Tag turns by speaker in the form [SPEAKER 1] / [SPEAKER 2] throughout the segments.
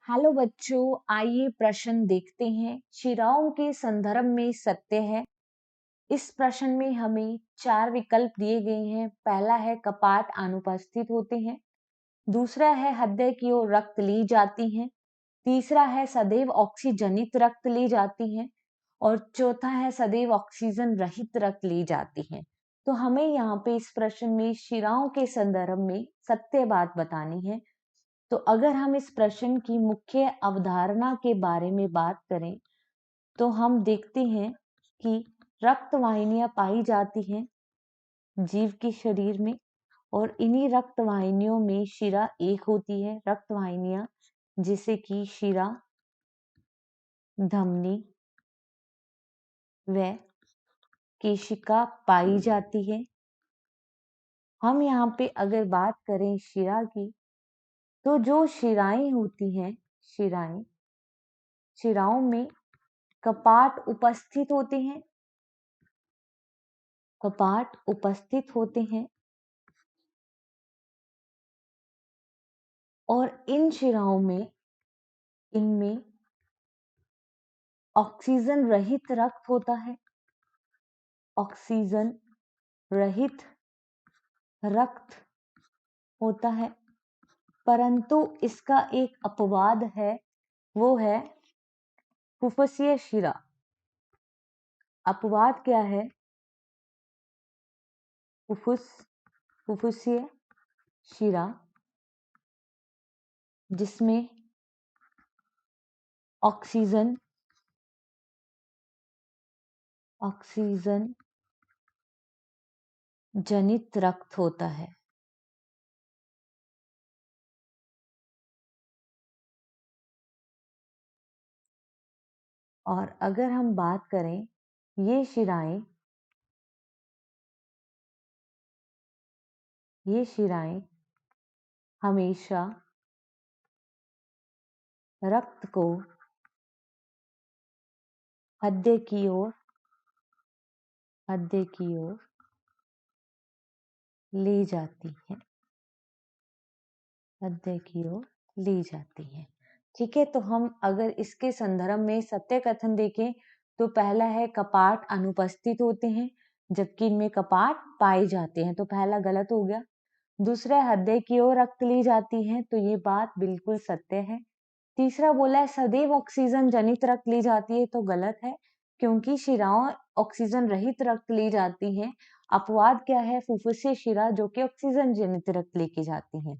[SPEAKER 1] Hello बच्चों, आइए प्रश्न देखते हैं। शिराओं के संदर्भ में सत्य है। इस प्रश्न में हमें 4 विकल्प दिए गए हैं। पहला है कपाट अनुपस्थित होते हैं, दूसरा है हृदय की ओर रक्त ली जाती है, तीसरा है सदैव ऑक्सीजनित रक्त ली जाती है और चौथा है सदैव ऑक्सीजन रहित रक्त ली जाती है। तो हमें यहाँ पे इस प्रश्न में शिराओं के संदर्भ में सत्य बात बतानी है। तो अगर हम इस प्रश्न की मुख्य अवधारणा के बारे में बात करें तो हम देखते हैं कि रक्त वाहिनियां पाई जाती हैं जीव के शरीर में और इन्हीं रक्त वाहिनियों में शिरा एक होती है। रक्त वाहिनियां जैसे कि शिरा, धमनी व केशिका पाई जाती है। हम यहाँ पे अगर बात करें शिरा की, तो जो शिराएं होती हैं, शिराओं में कपाट उपस्थित होते हैं, और इन शिराओं में इनमें ऑक्सीजन रहित रक्त होता है। ऑक्सीजन रहित रक्त होता है, परंतु इसका एक अपवाद है, वो है फुफ्फुसीय शिरा। अपवाद क्या है? फुफ्फुसीय शिरा जिसमें ऑक्सीजन जनित रक्त होता है। और अगर हम बात करें ये शिराएं हमेशा रक्त को हृदय की ओर ले जाती हैं, ठीक है। तो हम अगर इसके संदर्भ में सत्य कथन देखें तो पहला है कपाट अनुपस्थित होते हैं जबकि इनमें कपाट पाए जाते हैं, तो पहला गलत हो गया। दूसरा हृदय की ओर रक्त ली जाती है, तो ये बात बिल्कुल सत्य है। तीसरा बोला है सदैव ऑक्सीजन जनित रक्त ली जाती है, तो गलत है क्योंकि शिराओं ऑक्सीजन रहित रक्त ली जाती हैं। अपवाद क्या है? फुफ्फुसीय शिरा जो कि ऑक्सीजन जनित रक्त लेके जाती हैं।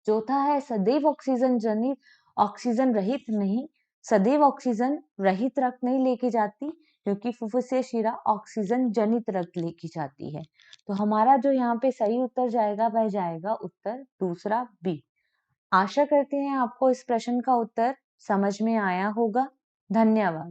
[SPEAKER 1] चौथा है सदैव ऑक्सीजन रहित नहीं, सदैव ऑक्सीजन रहित रक्त नहीं लेके जाती क्योंकि फुफ्फुसीय शिरा ऑक्सीजन जनित रक्त लेके जाती है। तो हमारा जो यहाँ पे सही उत्तर जाएगा वह जाएगा उत्तर दूसरा बी। आशा करते हैं आपको इस प्रश्न का उत्तर समझ में आया होगा। धन्यवाद।